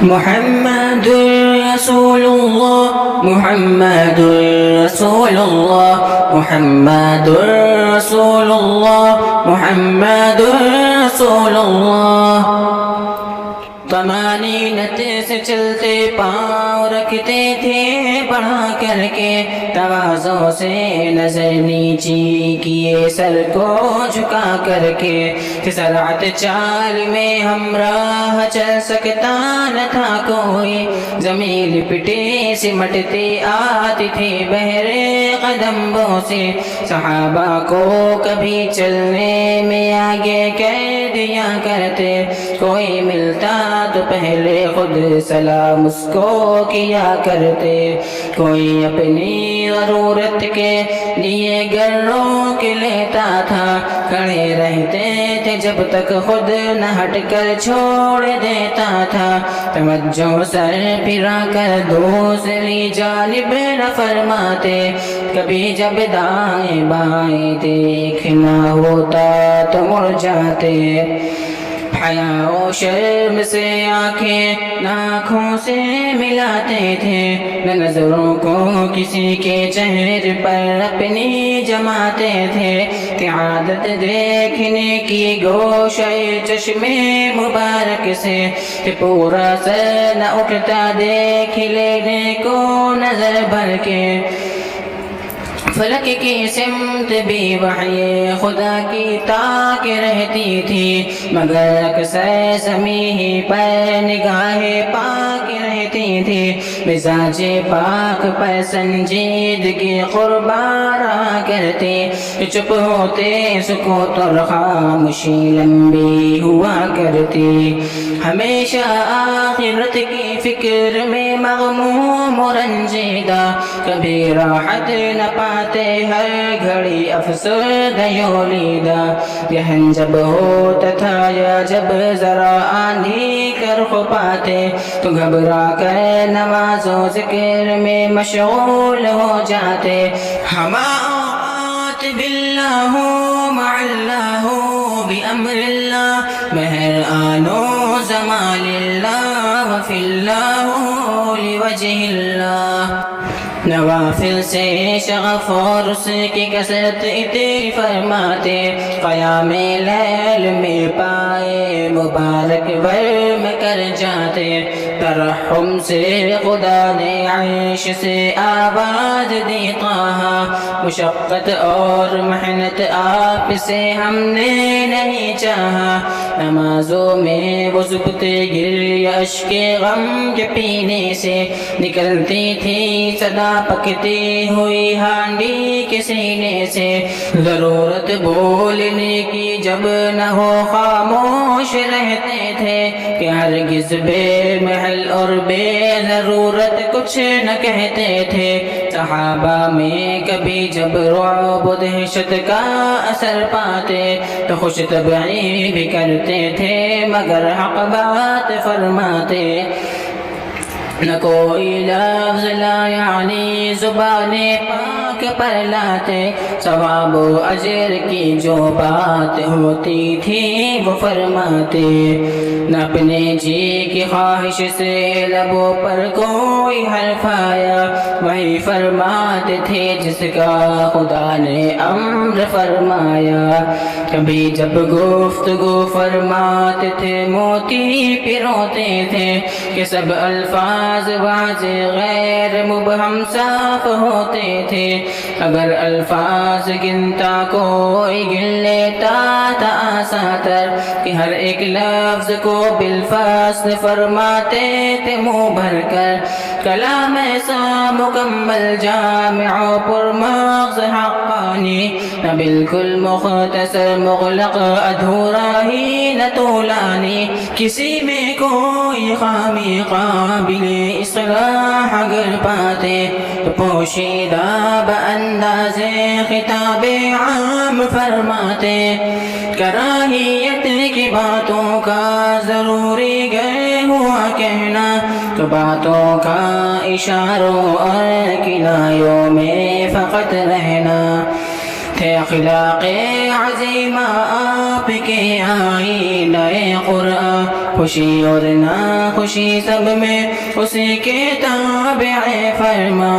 محمد رسول الله محمد رسول الله محمد رسول الله محمد رسول الله طمانینت سے چلتے پاؤں رکھتے تھے بڑھا کر کے تواضع سے نظر نیچی کیے سر کو جھکا کر کے سرعت چال میں ہمراہ چل سکتا نہ تھا کوئی زمین لپٹے سمٹتے آتی تھی بہرے قدموں سے صحابہ کو کبھی چلنے میں آگے کہہ دیا کرتے کوئی ملتا تو پہلے خود سلام اس کو کیا کرتے کوئی اپنی ضرورت کے لیے گر روک لیتا تھا کھڑے رہتے تھے جب تک خود نہ ہٹ کر چھوڑ دیتا تھا توجہ سر پھرا کر دوسری جانب نہ فرماتے کبھی جب دائیں بائیں دیکھنا ہوتا تو مڑ جاتے حیا و شرم سے آنکھیں آنکھوں سے ملاتے تھے نہ نظروں کو کسی کے چہرے پر اپنی جماتے تھے کہ عادت دیکھنے کی گوشے چشمے مبارک سے کہ پورا سر نہ اٹھتا دیکھ لینے کو نظر بھر کے فلک کی سمت بھی وحی خدا کی تاک رہتی تھی مگر اکثر زمین پر نگاہ پاک رہتی تھی مزاج پاک پر سنجیدگی قربان رہا کرتے چپ ہوتے سکوت اور خاموشی لمبی ہوا کرتی ہمیشہ آخرت کی فکر میں مغموم و رنجیدہ کبھی راحت نہ پاتے ہر گھڑی افسردہ یولیدہ یہن جب ہوتا تھا یا جب ذرا آندھی کر پاتے تو گھبرا کر نماز و ذکر میں مشغول ہو جاتے ہما اوقات باللہ مع اللہ بامر اللہ مہر آنو زمان اللہ وفی اللہ لوجہ اللہ نوافل سے شغف اور اس کی کثرت اتنی فرماتے قیام لیل میں پائے مبارک ورم کر جاتے ترحم سے خدا نے عیش سے آواز دی طه مشقت اور محنت آپ سے ہم نے نہیں چاہا نمازوں میں وہ زبتے گر اشک غم کے پینے سے نکلتی تھی صدا پکتی ہوئی ہانڈی کے سینے سے ضرورت بولنے کی جب نہ ہو خاموش رہتے تھے کہ ہرگز بے محل اور بے ضرورت کچھ نہ کہتے تھے صحابہ میں کبھی جب رعب و دہشت کا اثر پاتے تو خوش طبعی بھی کرتے تھے مگر حق بات فرماتے نہ کوئی لفظ لا یعنی زبان پاک پر لاتے ثواب و اجر کی جو بات ہوتی تھی وہ فرماتے نہ اپنے جی کی خواہش سے لبوں پر کوئی حرف آیا وہی فرماتے تھے جس کا خدا نے امر فرمایا کبھی جب گفتگو فرماتے تھے موتی پروتے تھے کہ سب الفاظ واضح غیر مبہم صاف ہوتے تھے اگر الفاظ گنتا کوئی گن لیتا تھا آساتر کہ ہر ایک لفظ کو بالفصل فرماتے تھے منہ بھر کر کلام ایسا مکمل جامع پر مغز حقانی نہ بالکل مختصر مغلق ادھورا ہی نہ طولانی کسی میں کوئی خامی قابل اصلاح اگر پاتے تو پوشیدہ بانداز خطاب عام فرماتے کراہیت کی باتوں کا ضروری گئے ہوا کہنا تو باتوں کا اشاروں اور کنایوں میں فقط رہنا تھے اخلاق عظیمہ آپ کے آئینہ قرآن خوشی اور ناخوشی سب میں اسی کے تابع فرما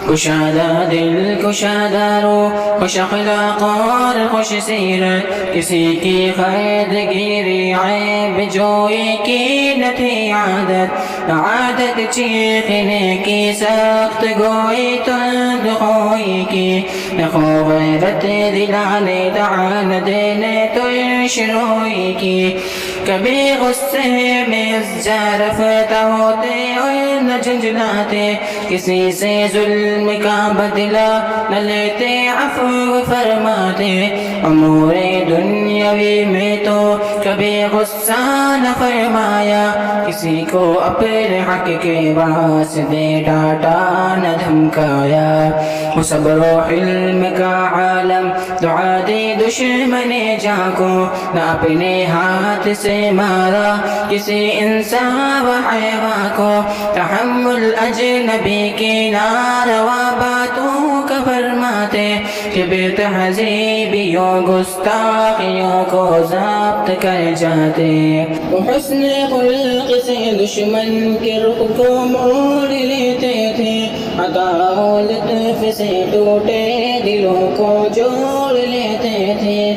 کشادہ دل کشادہ روح خوش اخلاق اور خوش سیرت کسی کی خیر گیری عیب جوئی کی نہ تھی عادت چیخنے کی سخت گوئی تند خوئی کی خو غیرت دلانے دعان دینے تو شروئی کی کبھی غصے میں ازجا رفتہ ہوتے اور نہ جھنجھلاتے کسی سے ظلم کا بدلہ نہ لیتے عفو فرماتے امور دنیاوی میں تو کبھی غصہ نہ فرمایا کسی کو اپنے حق کے واسطے ڈانٹا نہ دھمکایا وہ صبر و حلم کا عالم دعا دی دشمن جاں کو نہ اپنے ہاتھ سے مارا کسی انسان و حیوان کو تحمل اجنبی کی ناروا باتوں کا فرماتے کہ بے تہذیبیوں گستاخیوں کو ضبط کر جاتے حسن خلق سے دشمن کے رخ کو موڑ لیتے تھے عطا و لطف سے ٹوٹے دلوں کو جوڑ لیتے تھے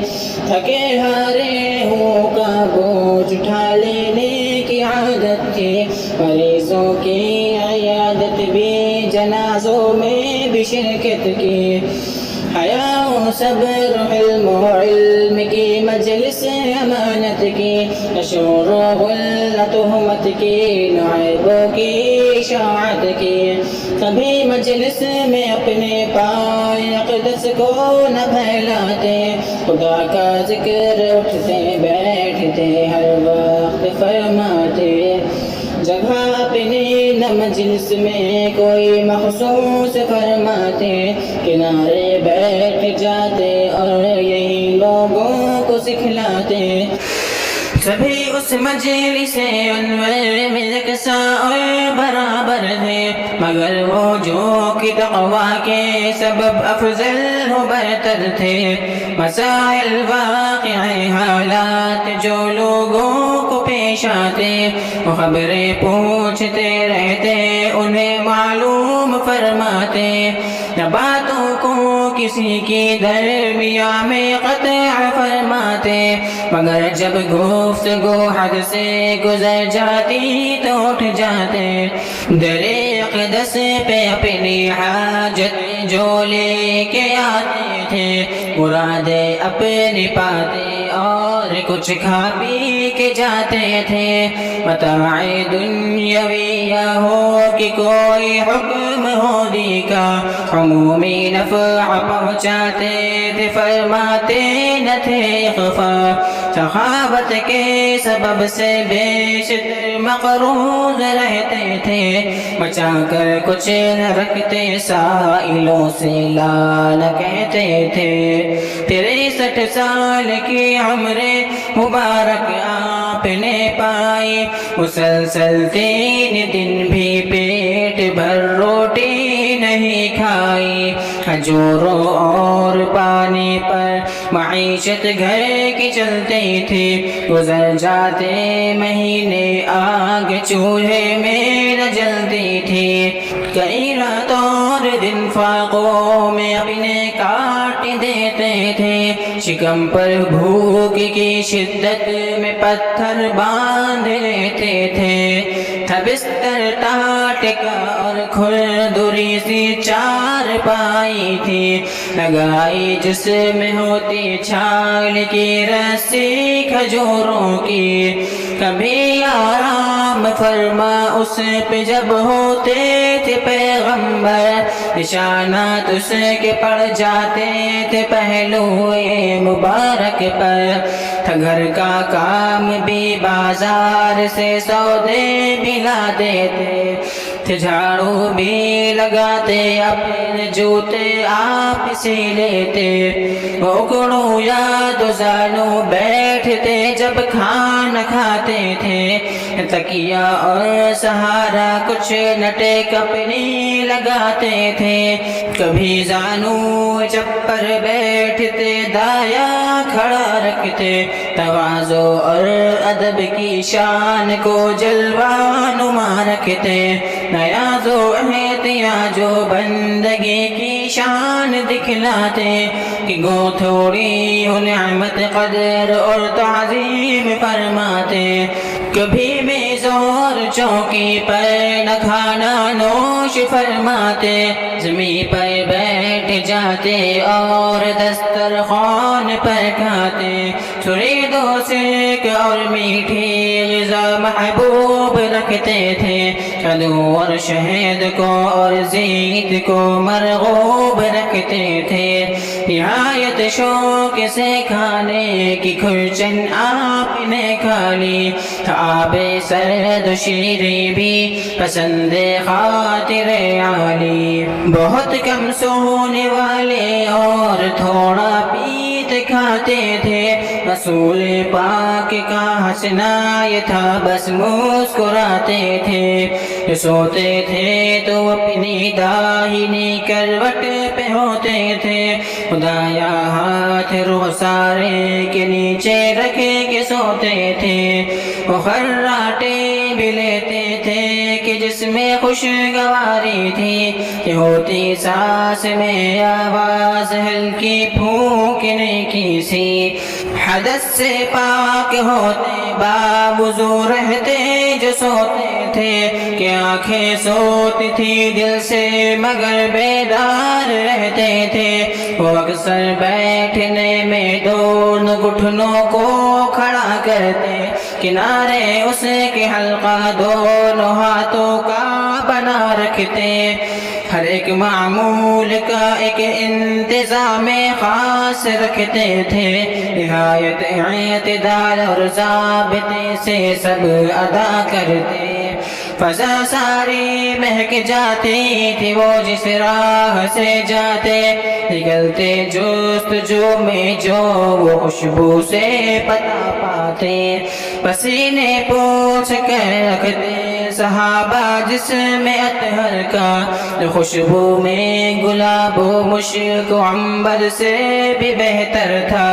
تھکے ہارے ہوں کا بوجھ اٹھا لینے کی عادت تھی مریضوں کی عیادت بھی جنازوں میں بھی شرکت کی حیا و صبر حلم و علم کی مجلس امانت کی شور و غل تہمت کی عیبوں کی اشاعت کی کبھی مجلس میں اپنے پائے اقدس کو نہ پھیلاتے خدا کا ذکر اٹھتے بیٹھتے ہر وقت فرماتے جگہ اپنی نہ مجلس میں کوئی مخصوص فرماتے کنارے بیٹھ جاتے اور یہی لوگوں کو سکھلاتے سبھی اس مجلس انور میں یکساں اور برابر تھے مگر وہ جو کہ تقویٰ کے سبب افضل و برتر تھے مسائل واقعی حالات جو لوگوں کو پیش آتے وہ خبریں پوچھتے رہتے انہیں معلوم فرماتے نہ باتوں کو کسی کی درمیان میں قطع فرماتے مگر جب گفتگو حد سے گزر جاتی تو اٹھ جاتے در اقدس پہ اپنی حاجت جو لے کے آتے تھے مرادیں اپنی پاتے اور کچھ کھا پی کے جاتے تھے متاع دنیاوی ہو کہ کوئی حکم ہو دی کا عمومی نفع پہنچاتے تھے فرماتے نہ تھے خفا سخاوت کے سبب سے بیشتر مقروض رہتے تھے بچا کر کچھ نہ رکھتے سائلوں سے لا نہ کہتے تھے 63 سال کی عمر مبارک آپ نے پائی مسلسل 3 دن بھی پیٹ بھر روٹی نہیں کھائی کھجوروں اور پانی پر معیشت گھر کی چلتی تھی گزر جاتے مہینے آگ چولہے میں نہ جلتی تھی کئی رات اور دن فاقوں میں اپنے کاٹ دیتے تھے شکم پر بھوک کی شدت میں پتھر باندھ لیتے تھے تھا بستر ٹاٹ کا اور کھردری سی چار پائی تھی لگائی جس میں ہوتی چھال کی رسی کھجوروں کی کبھی آرام فرما اس پہ جب ہوتے تھے پیغمبر نشانات اس کے پڑ جاتے تھے پہلو مبارک پر تھا گھر کا کام بھی بازار سے سودے بھی لاتے تھے تھے جھاڑو بھی لگاتے اپنے جوتے آپ سے لیتے اوکڑوں یا تو زانو بیٹھتے جب کھانا کھاتے تھے تکیہ اور سہارا کچھ نٹے کپڑے لگاتے تھے کبھی زانو جب پر بیٹھتے دایا کھڑا رکھتے تواضع اور ادب کی شان کو جلوہ نما رکھتے نیاز و احتیاج و بندگی کی شان دکھلاتے کہ گو تھوڑی ہو نعمت قدر اور تعظیم فرماتے کبھی میز اور چوکی پر نہ کھانا نوش فرماتے زمین پر بیٹھ جاتے اور دسترخوان پر کھاتے چرید و سرک اور میٹھی غذا محبوب رکھتے تھے کدو اور شہد کو اور زیت کو مرغوب رکھتے تھے نہایت شوق سے کھانے کی کھرچن آپ نے کھا لی آب سرد شیریں بھی پسند خاطر عالی بہت کم سونے والے اور تھوڑا پیت کھاتے تھے رسول پاک کا ہنسنا یہ تھا بس مسکراتے تھے سوتے تھے تو اپنی داہنی کروٹ پہ ہوتے تھے خدایا ہاتھ رخسارے کے نیچے رکھے کے سوتے تھے وہ خراٹے بھی لیتے تھے کہ جس میں خوشگواری تھی کہ ہوتی سانس میں آواز ہلکی پھونکنے کی سی حدث سے پاک ہوتے باوضو رہتے جو سوتے تھے کہ آنکھیں سوتی تھی دل سے مگر بیدار رہتے تھے وہ اکثر بیٹھنے میں دونوں گھٹنوں کو کھڑا کرتے کنارے اس کے حلقہ دونوں ہاتھوں کا بنا رکھتے ہر ایک معمول کا ایک انتظام خاص رکھتے تھے نہایت اعتدال اور ضابطے سے سب ادا کرتے فضا ساری مہک جاتی تھی وہ جس راہ سے جاتے نکلتے جستجو میں جو وہ خوشبو سے پتا پاتے پسینے پوچھ کر رکھتے صحابہ جس میں اطہر کا خوشبو میں گلاب و مشک و عنبر سے بھی بہتر تھا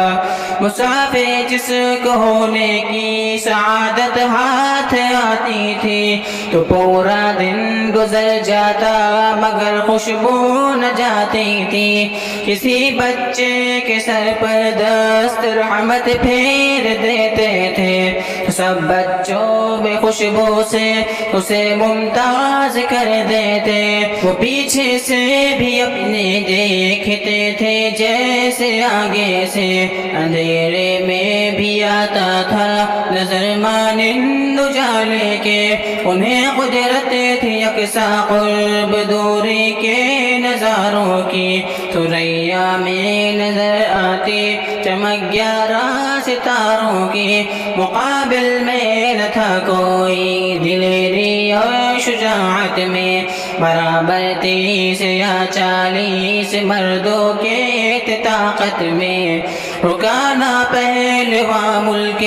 مسافر جس کو ہونے کی سعادت ہاتھ آتی تھی تو پورا دن گزر جاتا مگر خوشبو نہ جاتی تھی کسی بچے کے سر پر دست رحمت پھیر دیتے تھے سب بچوں میں خوشبو سے اسے ممتاز کر دیتے وہ پیچھے سے بھی اپنے دیکھتے تھے جیسے آگے سے اندھیرے میں بھی آتا تھا نظر مانند اجالے کے انہیں قدرت تھی یکساں قرب دوری کے نظاروں کی ثریا میں نظر آتی چمک 11 ستاروں کی مقابل میں نہ تھا کوئی دلیری اور شجاعت میں برابر 30 یا 40 مردوں کے طاقت میں رکانا پہلواں ملک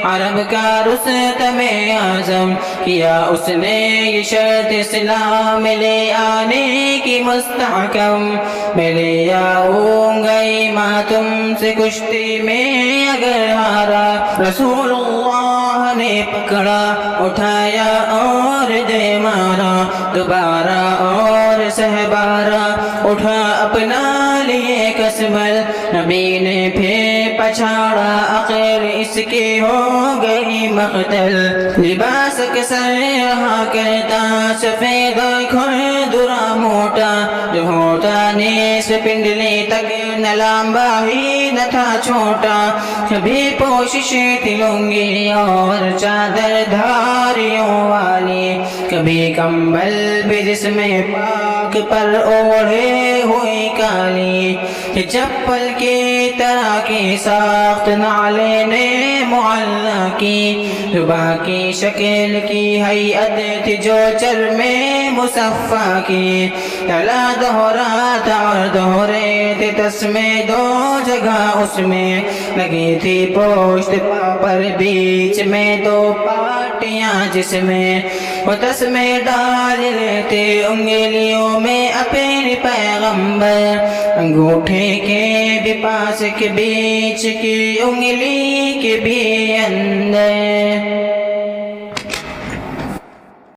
عرب کا رستم اعظم کیا اس نے یہ شرط اسلام لے آنے کی مستحکم میں لے آؤں گا ماں تم سے کشتی میں اگر ہارا رسول اللہ نے پکڑا اٹھایا اور دے مارا دوبارہ اور سہبارا اٹھا اپنا لیے کسبل نبی نے پھر پچھاڑا عقل اس کی ہو گئی مقتل لباس کے سر رہا کرتا سفید کھردرا موٹا جو ہوتا نیس پنڈلی تک نہ لمبا ہی نہ تھا چھوٹا کبھی پوشش تھی لنگی اور چادر دھاریوں والی کبھی کمبل بھی جس میں پاک چمک پر اوڑھے ہوئی کالی چپل کی طرح کی ساخت نعلین معلا کی صبح کی شکل کی ہیئت تھی جو چرم مصفا کی تلا دہرات اور دہرے تھے تسمے دو جگہ اس میں لگی تھی پوشت پر بیچ میں دو پاٹیاں جس میں وہ تسمے ڈال لیتے انگلیوں میں اپنے پیغمبر انگوٹھے کے بھی پاس کے بیچ کی انگلی کے بھی اندر